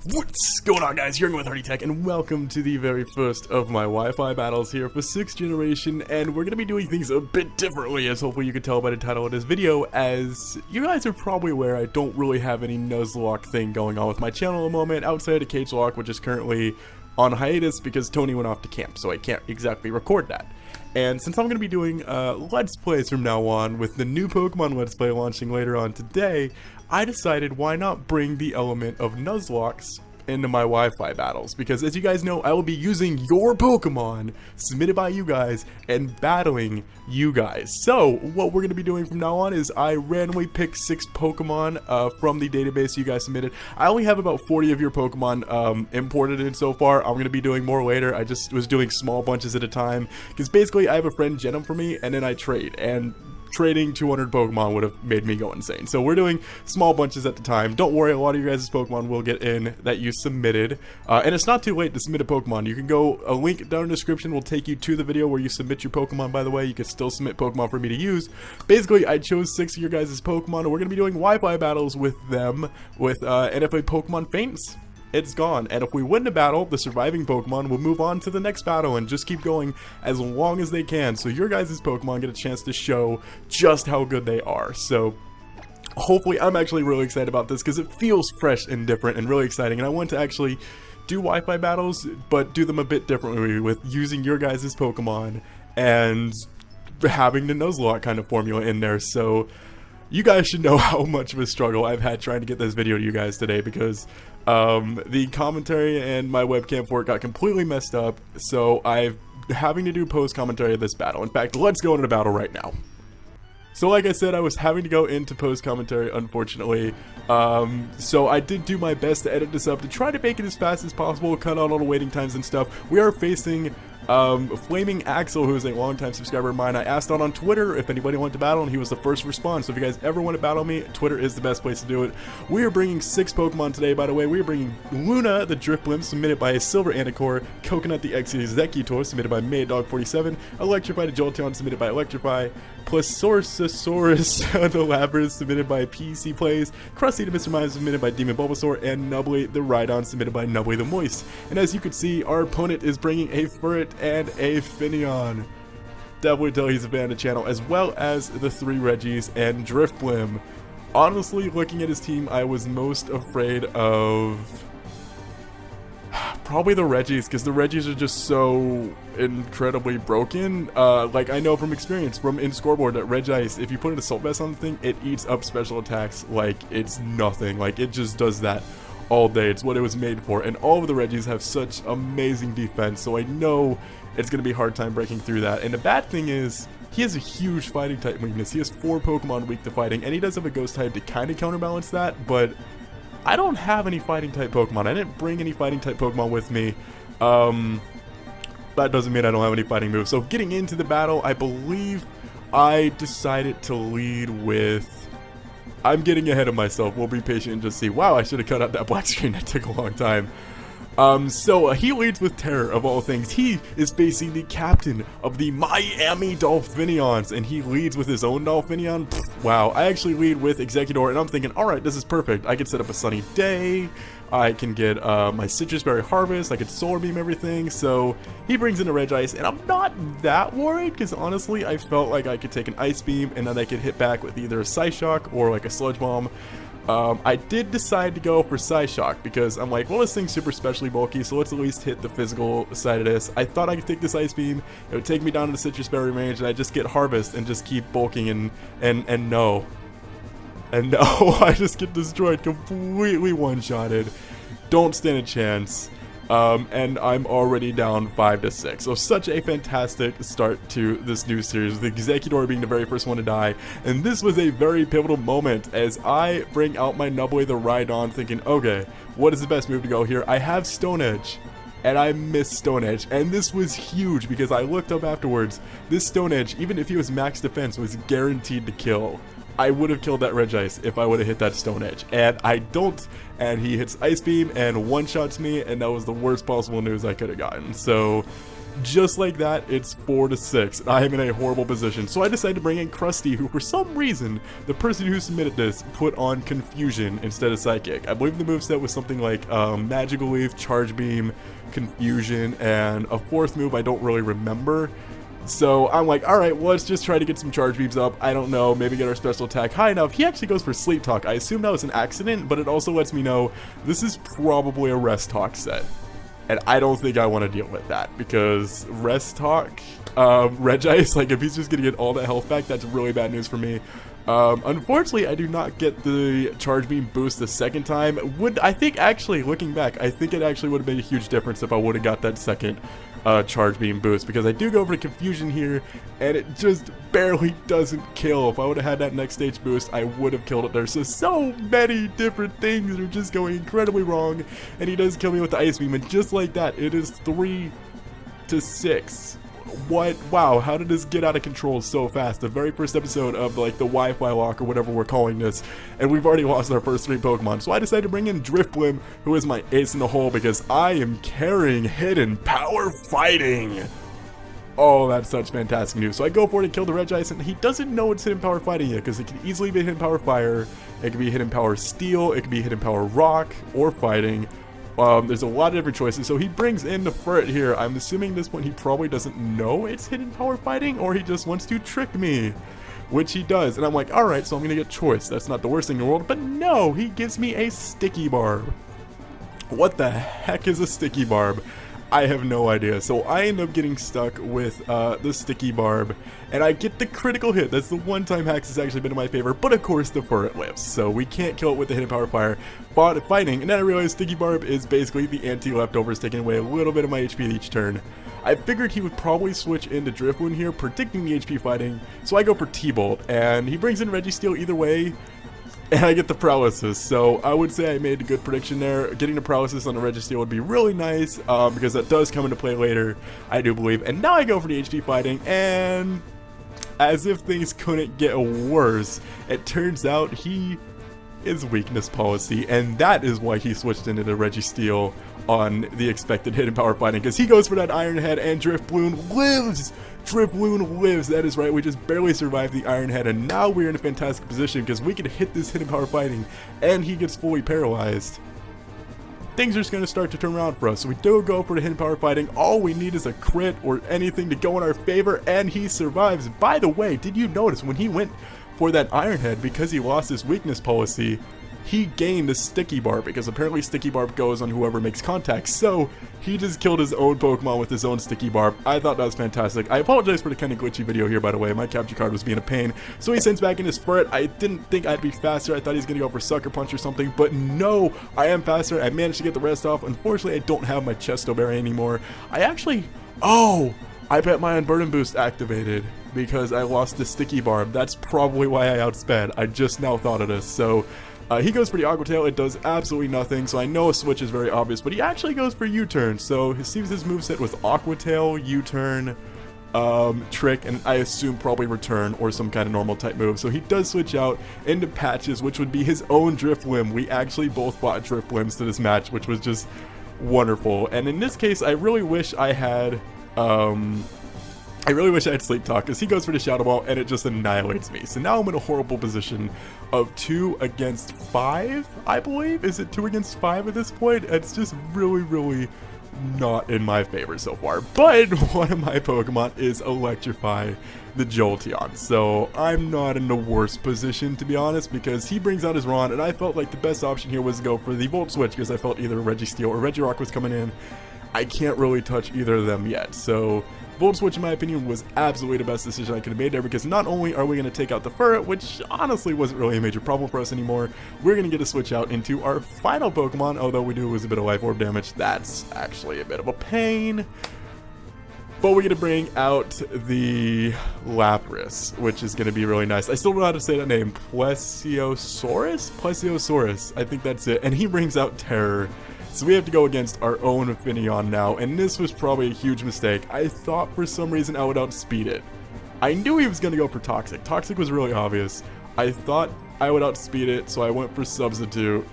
What's going on, guys? You're with Hardy Tech, and welcome to the very first of my Wi-Fi battles here for 6th generation, and we're going to be doing things a bit differently, as hopefully you can tell by the title of this video. As you guys are probably aware, I don't really have any Nuzlocke thing going on with my channel at the moment, outside of Cage Lock, which is currently on hiatus because Tony went off to camp, so I can't exactly record that. And since I'm going to be doing Let's Plays from now on, with the new Pokemon Let's Play launching later on today, I decided why not bring the element of Nuzlocks into my Wi-Fi battles, because as you guys know, I will be using your Pokemon submitted by you guys and battling you guys. So what we're going to be doing from now on is I randomly pick 6 Pokemon from the database you guys submitted. I only have about 40 of your Pokemon imported in so far. I'm going to be doing more later. I just was doing small bunches at a time because basically I have a friend gen them for me and then I trade, and trading 200 Pokemon would have made me go insane. So we're doing small bunches at the time. Don't worry, a lot of your guys' Pokemon will get in that you submitted. And it's not too late to submit a Pokemon. You can go, a link down in the description will take you to the video where you submit your Pokemon, by the way. You can still submit Pokemon for me to use. Basically, I chose 6 of your guys' Pokemon, and we're going to be doing Wi-Fi battles with them, and if a Pokemon faints, it's gone. And if we win the battle, the surviving Pokemon will move on to the next battle and just keep going as long as they can, so your guys' Pokemon get a chance to show just how good they are. So hopefully, I'm actually really excited about this because it feels fresh and different and really exciting, and I want to actually do Wi-Fi battles, but do them a bit differently with using your guys' Pokemon and having the Nuzlocke kind of formula in there. So you guys should know how much of a struggle I've had trying to get this video to you guys today, because the commentary and my webcam for it got completely messed up, so I'm having to do post commentary of this battle. In fact, let's go into the battle right now. So like I said, I was having to go into post commentary, unfortunately. So I did do my best to edit this up to try to make it as fast as possible, cut out all the waiting times and stuff. We are facing Flaming Axel, who is a longtime subscriber of mine. I asked on Twitter if anybody wanted to battle, and he was the first to respond. So if you guys ever want to battle me, Twitter is the best place to do it. We are bringing 6 Pokemon today, by the way. We are bringing Luna, the Drifblim, submitted by Silver Anacore; Coconut, the Executor, submitted by Maydog47; Electrify, the Jolteon, submitted by Electrify; Plesiosaurus, the Lapras, submitted by PC Plays; Krusty, the Mr. Mime, submitted by Demon Bulbasaur; and Nubbly, the Rhydon, submitted by Nubbly the Moist. And as you can see, our opponent is bringing a Furret and a Finneon. Definitely tell he's a fan of the channel, as well as the 3 Regiice and Drifblim. Honestly, looking at his team, I was most afraid of probably the Regiice, because the Regiice are just so incredibly broken. Like, I know from experience from in scoreboard that Regiice, if you put an Assault Vest on the thing, it eats up special attacks like it's nothing. Like, it just does that all day. It's what it was made for, and all of the Regiice have such amazing defense, so I know it's going to be a hard time breaking through that. And the bad thing is, he has a huge fighting type weakness. He has 4 Pokemon weak to fighting, and he does have a ghost type to kind of counterbalance that, but I don't have any fighting type Pokemon. I didn't bring any fighting type Pokemon with me. That doesn't mean I don't have any fighting moves. So getting into the battle, I believe I decided to lead with, I'm getting ahead of myself. We'll be patient and just see. Wow, I should have cut out that black screen. That took a long time. So he leads with Terror, of all things. He is facing the captain of the Miami Dolphinions, and he leads with his own Dolphinion. Pfft, wow, I actually lead with Executor, and I'm thinking, alright, this is perfect. I can set up a Sunny Day, I can get my Citrus Berry Harvest, I could Solar Beam everything. So he brings in a Regiice, and I'm not that worried, because honestly, I felt like I could take an Ice Beam, and then I could hit back with either a Psyshock or like a Sludge Bomb. I did decide to go for Psyshock because I'm like, well, this thing's super specially bulky, so let's at least hit the physical side of this. I thought I could take this Ice Beam, it would take me down to the Citrus Berry range, and I just get Harvest and just keep bulking, and no. And no, I just get destroyed, completely one-shotted. Don't stand a chance. And I'm already down 5-6. So such a fantastic start to this new series, with Executor being the very first one to die. And this was a very pivotal moment as I bring out my Nubbly the Rhydon, thinking, okay, what is the best move to go here? I have Stone Edge, and I missed Stone Edge. And this was huge because I looked up afterwards. This Stone Edge, even if he was max defense, was guaranteed to kill. I would have killed that Regiice if I would have hit that Stone Edge, and I don't, and he hits Ice Beam and one-shots me, and that was the worst possible news I could have gotten. So Just like that, it's 4-6. I am in a horrible position. So I decided to bring in Krusty, who for some reason, the person who submitted this put on Confusion instead of Psychic. I believe the moveset was something like Magical Leaf, Charge Beam, Confusion, and a fourth move I don't really remember. So I'm like, alright, well, let's just try to get some charge beams up. I don't know, maybe get our special attack high enough. He actually goes for Sleep Talk. I assume that was an accident, but it also lets me know this is probably a Rest Talk set. And I don't think I want to deal with that, because Rest Talk, Regiice, like if he's just going to get all that health back, that's really bad news for me. Unfortunately, I do not get the Charge Beam boost the second time. I think actually, looking back, I think it actually would have made a huge difference if I would have got that second Charge Beam boost, because I do go for Confusion here, and it just barely doesn't kill. If I would have had that next stage boost, I would have killed it there. So many different things are just going incredibly wrong, and he does kill me with the Ice Beam, and just like that, it is 3-6. What? Wow, how did this get out of control so fast? The very first episode of like the Wi-Fi-Locke or whatever we're calling this, and we've already lost our first 3 Pokemon. So I decided to bring in Drifblim, who is my ace in the hole, because I am carrying Hidden Power Fighting. Oh, that's such fantastic news. So I go for it and kill the Regiice, and he doesn't know it's Hidden Power Fighting yet, because it can easily be Hidden Power Fire, it can be Hidden Power Steel, it can be Hidden Power Rock, or Fighting. There's a lot of different choices, so he brings in the Furret here. I'm assuming at this point he probably doesn't know it's Hidden Power Fighting, or he just wants to trick me, which he does. And I'm like, alright, so I'm gonna get choice. That's not the worst thing in the world, but no, he gives me a Sticky Barb. What the heck is a Sticky Barb? I have no idea. So I end up getting stuck with the Sticky Barb, and I get the critical hit. That's the one time Hacks has actually been in my favor, but of course the Furret lives, so we can't kill it with the Hidden Power Fire. Fighting, and then I realized Sticky Barb is basically the anti-leftovers, taking away a little bit of my HP each turn. I figured he would probably switch into Drifblim here, predicting the HP Fighting, so I go for T-Bolt, and he brings in Registeel either way, and I get the Paralysis. So I would say I made a good prediction there. Getting the Paralysis on the Registeel would be really nice, because that does come into play later, I do believe. And now I go for the HP Fighting, and as if things couldn't get worse, it turns out he is Weakness Policy, and that is why he switched into the Registeel on the expected Hidden Power Fighting, because he goes for that Iron Head, and Drifblim lives! Drifblim lives, that is right, we just barely survived the Iron Head, and now we're in a fantastic position, because we can hit this Hidden Power Fighting, and he gets fully paralyzed. Things are just going to start to turn around for us, so we do go for the Hidden Power Fighting. All we need is a crit or anything to go in our favor, and he survives. By the way, did you notice when he went for that Iron Head, because he lost his Weakness Policy, he gained a Sticky Barb, because apparently Sticky Barb goes on whoever makes contact, so he just killed his own Pokemon with his own Sticky Barb. I thought that was fantastic. I apologize for the kind of glitchy video here, by the way. My capture card was being a pain. So he sends back in his Furret. I didn't think I'd be faster. I thought he was going to go for Sucker Punch or something, but no, I am faster. I managed to get the rest off. Unfortunately, I don't have my Chesto Berry anymore. I bet my Unburden Boost activated because I lost the Sticky Barb. That's probably why I outsped. I just now thought of this. So he goes for the Aqua Tail. It does absolutely nothing, so I know a switch is very obvious, but he actually goes for U-turn. So he seems his moveset was Aqua Tail, U-turn, Trick, and I assume probably Return or some kind of normal type move. So he does switch out into Patches, which would be his own Drifblim. We actually both bought Drifblims to this match, which was just wonderful. And in this case, I really wish I had Sleep Talk, because he goes for the Shadow Ball and it just annihilates me. So now I'm in a horrible position of 2 against 5, I believe. Is it 2 against 5 at this point? It's just really not in my favor so far. But one of my Pokemon is Electrify, the Jolteon. So I'm not in the worst position, to be honest, because he brings out his Ron, and I felt like the best option here was to go for the Volt Switch, because I felt either Registeel or Regirock was coming in. I can't really touch either of them yet, so Volt Switch, in my opinion, was absolutely the best decision I could have made there, because not only are we going to take out the Furret, which honestly wasn't really a major problem for us anymore, we're going to get a switch out into our final Pokemon, although we do lose a bit of Life Orb damage. That's actually a bit of a pain. But we're going to bring out the Lapras, which is going to be really nice. I still don't know how to say that name. Plesiosaurus? I think that's it. And he brings out Terror. So we have to go against our own Finneon now, and this was probably a huge mistake. I thought for some reason I would outspeed it. I knew he was going to go for Toxic. Toxic was really obvious. I thought I would outspeed it, so I went for Substitute.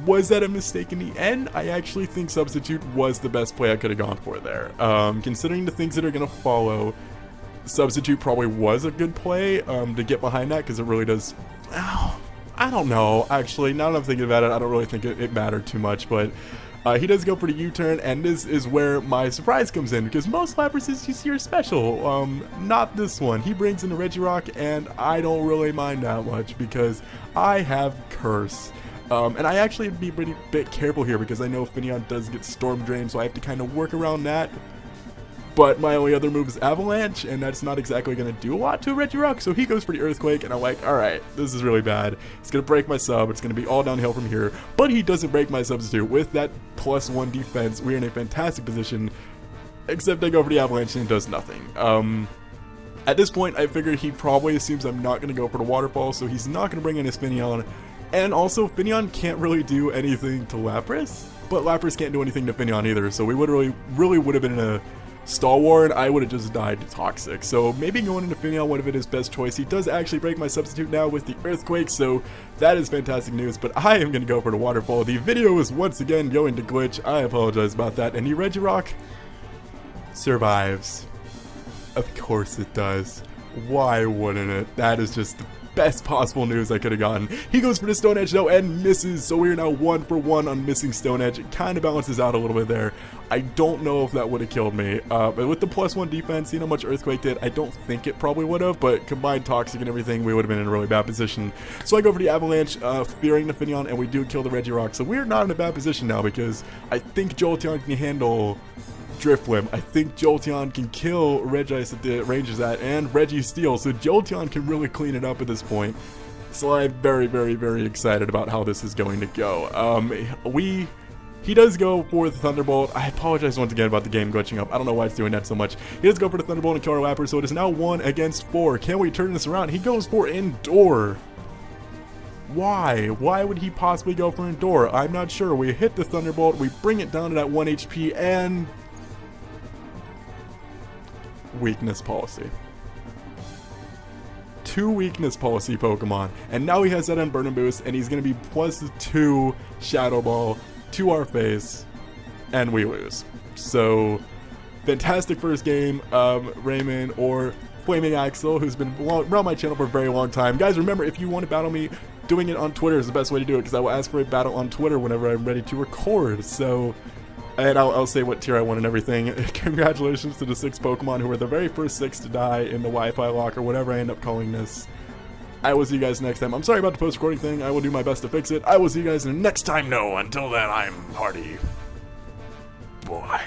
Was that a mistake in the end? I actually think Substitute was the best play I could have gone for there. Considering the things that are going to follow, Substitute probably was a good play to get behind that, because it really does... I don't know, actually. Now that I'm thinking about it, I don't really think it mattered too much, but... he does go for the U-turn, and this is where my surprise comes in, because most Laprases you see are special. Not this one. He brings in the Regirock, and I don't really mind that much, because I have Curse. And I actually would be pretty bit careful here, because I know Finneon does get Storm Drain, so I have to kind of work around that. But my only other move is Avalanche, and that's not exactly going to do a lot to a Regirock, so he goes for the Earthquake, and I'm like, alright, this is really bad. It's going to break my sub, it's going to be all downhill from here, but he doesn't break my Substitute. With that +1 defense, we're in a fantastic position, except I go for the Avalanche and it does nothing. At this point, I figured he probably assumes I'm not going to go for the Waterfall, so he's not going to bring in his Finneon, and also Finneon can't really do anything to Lapras, but Lapras can't do anything to Finneon either, so we would really would have been in a stall war, and I would have just died to Toxic. So maybe going into Finneon would have been his best choice. He does actually break my Substitute now with the Earthquake, so that is fantastic news, but I am going to go for the Waterfall. The video is once again going to glitch. I apologize about that, and the Regirock survives. Of course it does. Why wouldn't it? That is just the best possible news I could have gotten. He goes for the Stone Edge though and misses, so we are now 1 for 1 on missing Stone Edge. It kind of balances out a little bit there. I don't know if that would have killed me, but with the +1 defense, seeing how much Earthquake did, I don't think it probably would have, but combined Toxic and everything, we would have been in a really bad position. So I go for the Avalanche, fearing the Finneon, and we do kill the Regirock, so we're not in a bad position now, because I think Jolteon can handle Drifblim. I think Jolteon can kill Regiice at the ranges at, and Regice steal, so Jolteon can really clean it up at this point. So I'm very, very, very excited about how this is going to go. He does go for the Thunderbolt. I apologize once again about the game glitching up. I don't know why it's doing that so much. He does go for the Thunderbolt and kill our Lapras, so it is now 1 against 4. Can we turn this around? He goes for Endure. Why? Why would he possibly go for Endure? I'm not sure. We hit the Thunderbolt, we bring it down to that 1 HP, and... weakness policy. 2 weakness policy Pokemon, and now he has that Unburden boost, and he's going to be +2 Shadow Ball to our face, and we lose. So, fantastic first game. Raymond or Flaming Axel, who's been around my channel for a very long time. Guys, remember, if you want to battle me, doing it on Twitter is the best way to do it, because I will ask for a battle on Twitter whenever I'm ready to record. So, and I'll say what tier I want and everything. Congratulations to the 6 Pokemon who were the very first 6 to die in the Wi-Fi-Locke, or whatever I end up calling this. I will see you guys next time. I'm sorry about the post-recording thing. I will do my best to fix it. I will see you guys in the next time. No, until then, I'm Hardy. Boy.